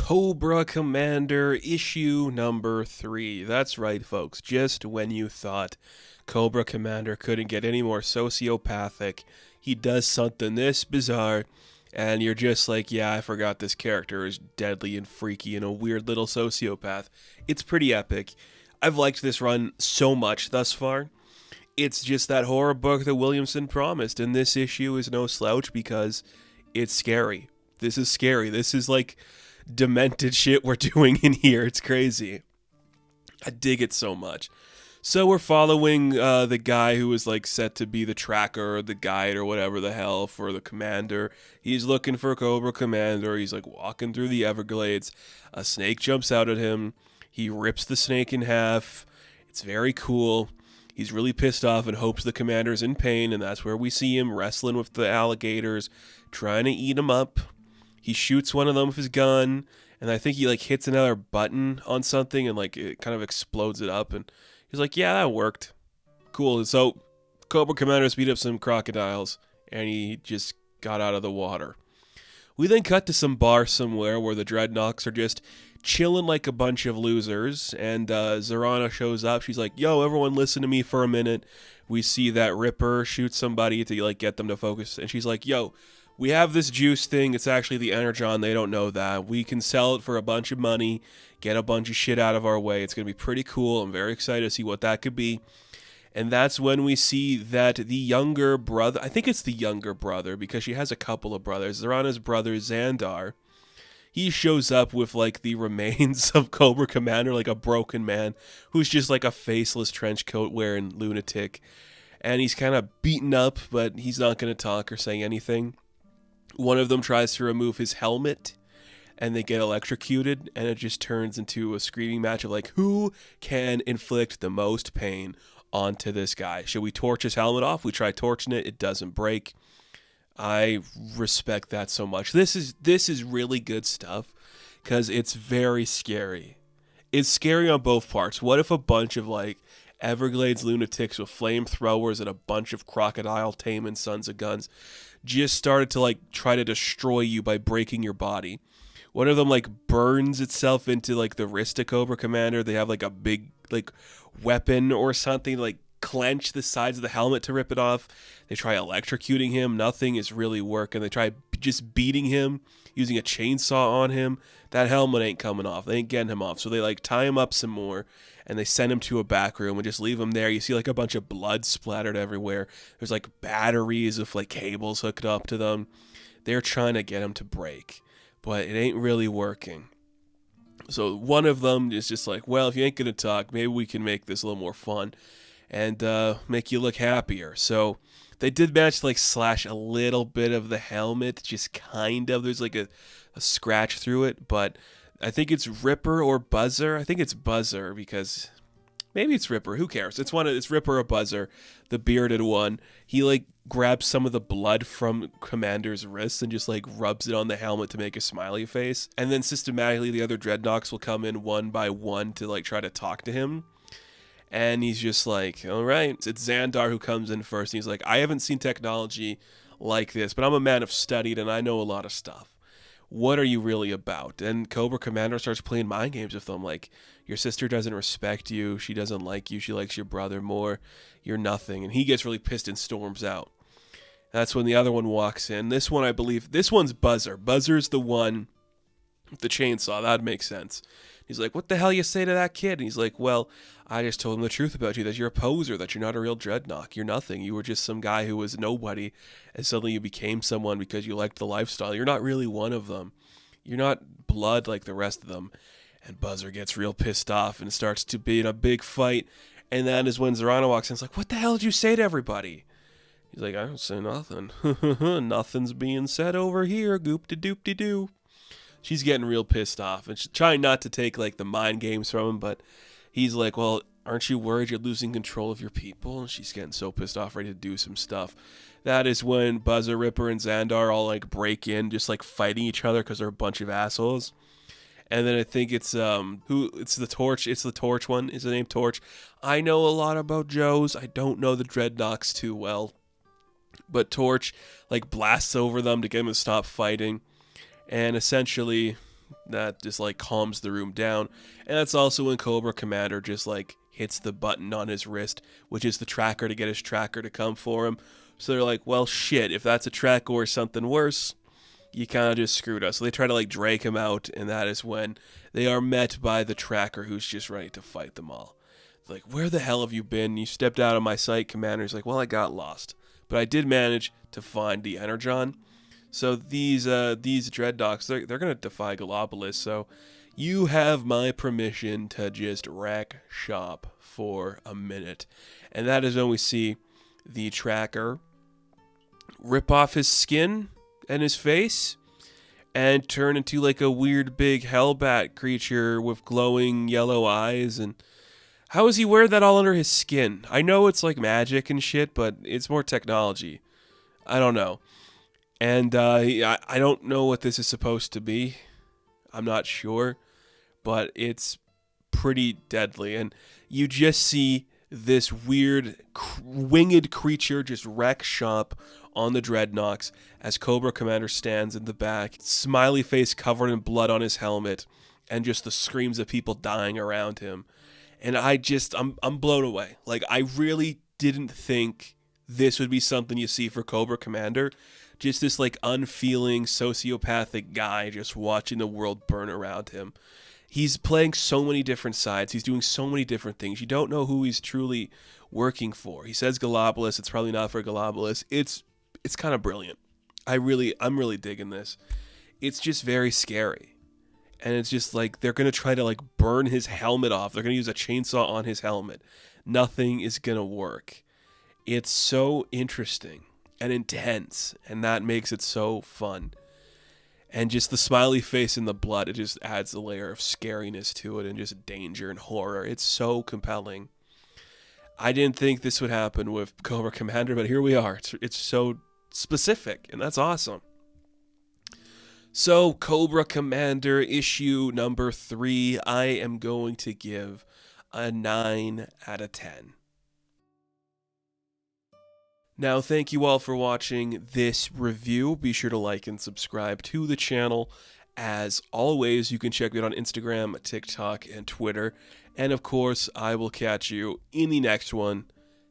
Cobra Commander issue number 3. That's right, folks. Just when you thought Cobra Commander couldn't get any more sociopathic, he does something this bizarre, and you're just like, yeah, I forgot this character is deadly and freaky and a weird little sociopath. It's pretty epic. I've liked this run so much thus far. It's just that horror book that Williamson promised, and this issue is no slouch because it's scary. This is scary. This is like demented shit we're doing in here. It's crazy. I dig it so much. So we're following the guy who is like set to be the tracker or the guide or whatever the hell for the commander. He's looking for Cobra Commander. He's like walking through the Everglades. A snake jumps out at him. He rips the snake in half. It's very cool. He's really pissed off and hopes the commander's in pain, and that's where we see him wrestling with the alligators, trying to eat him up. He shoots one of them with his gun, and I think he like hits another button on something, and like it kind of explodes it up. And he's like, "Yeah, that worked. Cool." So Cobra Commander beat up some crocodiles, and he just got out of the water. We then cut to some bar somewhere where the dreadnoks are just chilling like a bunch of losers, and Zorana shows up. She's like, "Yo, everyone, listen to me for a minute." We see that Ripper shoot somebody to like get them to focus, and she's like, "Yo, we have this juice thing. It's actually the Energon. They don't know that. We can sell it for a bunch of money, get a bunch of shit out of our way. It's going to be pretty cool. I'm very excited to see what that could be." And that's when we see that the younger brother, I think it's the younger brother because she has a couple of brothers, Zorana's brother, Xandar, he shows up with like the remains of Cobra Commander, like a broken man who's just like a faceless trench coat wearing lunatic. And he's kind of beaten up, but he's not going to talk or say anything. One of them tries to remove his helmet, and they get electrocuted, and it just turns into a screaming match of like, who can inflict the most pain onto this guy? Should we torch his helmet off? We try torching it. It doesn't break. I respect that so much. This is really good stuff because it's very scary. It's scary on both parts. What if a bunch of like Everglades lunatics with flamethrowers and a bunch of crocodile taming sons of guns just started to like try to destroy you by breaking your body? One of them like burns itself into like the wrist of Cobra Commander. They have like a big like weapon or something, like clench the sides of the helmet to rip it off. They try electrocuting him. Nothing is really working. They try just beating him, using a chainsaw on him. That helmet ain't coming off. They ain't getting him off. So they like tie him up some more, and they send him to a back room and just leave him there. You see like a bunch of blood splattered everywhere. There's like batteries of like cables hooked up to them. They're trying to get him to break, but it ain't really working. So one of them is just like, well, if you ain't gonna talk, maybe we can make this a little more fun and make you look happier. So they did manage to like slash a little bit of the helmet, just kind of. There's like a scratch through it, but I think it's Ripper or Buzzer. I think it's Buzzer because maybe it's Ripper. Who cares? It's Ripper or Buzzer, the bearded one. He like grabs some of the blood from Commander's wrists and just like rubs it on the helmet to make a smiley face. And then systematically the other dreadnoks will come in one by one to like try to talk to him. And he's just like, all right. It's Xandar who comes in first. And he's like, I haven't seen technology like this, but I'm a man of studied and I know a lot of stuff. What are you really about? And Cobra Commander starts playing mind games with them. Like, your sister doesn't respect you. She doesn't like you. She likes your brother more. You're nothing. And he gets really pissed and storms out. That's when the other one walks in. This one, I believe, this one's Buzzer. Buzzer's the one with the chainsaw. That makes sense. He's like, what the hell you say to that kid? And he's like, well, I just told him the truth about you, that you're a poser, that you're not a real dreadnok. You're nothing. You were just some guy who was nobody, and suddenly you became someone because you liked the lifestyle. You're not really one of them. You're not blood like the rest of them. And Buzzer gets real pissed off and starts to be in a big fight. And that is when Zorana walks in. It's like, what the hell did you say to everybody? He's like, I don't say nothing. Nothing's being said over here, goop-de-doop-de-doo. She's getting real pissed off, and she's trying not to take like the mind games from him, but he's like, well, aren't you worried you're losing control of your people? And she's getting so pissed off, ready to do some stuff. That is when Buzzer, Ripper, and Xandar all like break in, just like fighting each other because they're a bunch of assholes. And then I think it's the Torch. It's the Torch one. Is the name Torch? I know a lot about Joes. I don't know the dreadnoks too well, but Torch like blasts over them to get them to stop fighting. And essentially, that just like calms the room down. And that's also when Cobra Commander just like hits the button on his wrist, which is the tracker to get his tracker to come for him. So they're like, well, shit, if that's a tracker or something worse, you kind of just screwed us. So they try to like drag him out, and that is when they are met by the tracker, who's just ready to fight them all. Like, where the hell have you been? You stepped out of my sight, Commander. He's like, well, I got lost, but I did manage to find the Energon. So these dreadnoks, they're gonna defy Gallopolis. So you have my permission to just wreck shop for a minute, and that is when we see the tracker rip off his skin and his face and turn into like a weird big hellbat creature with glowing yellow eyes. And how does he wear that all under his skin? I know it's like magic and shit, but it's more technology. I don't know. And I don't know what this is supposed to be. I'm not sure, but it's pretty deadly. And you just see this weird winged creature just wreck shop on the dreadnoks as Cobra Commander stands in the back, smiley face covered in blood on his helmet, and just the screams of people dying around him. And I'm blown away. Like, I really didn't think this would be something you see for Cobra Commander. Just this like unfeeling sociopathic guy just watching the world burn around him. He's playing so many different sides. He's doing so many different things. You don't know who he's truly working for. He says Gallopolis. It's probably not for Gallopolis. It's kind of brilliant. I'm really digging this. It's just very scary. And it's just like they're going to try to like burn his helmet off. They're going to use a chainsaw on his helmet. Nothing is going to work. It's so interesting and intense, and that makes it so fun. And just the smiley face and the blood, it just adds a layer of scariness to it and just danger and horror. It's so compelling. I didn't think this would happen with Cobra Commander, but here we are. It's so specific, and that's awesome. So, Cobra Commander issue number 3, I am going to give a 9 out of 10. Now, thank you all for watching this review. Be sure to like and subscribe to the channel. As always, you can check me out on Instagram, TikTok, and Twitter. And of course, I will catch you in the next one.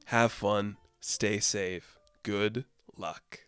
Have fun. Stay safe. Good luck.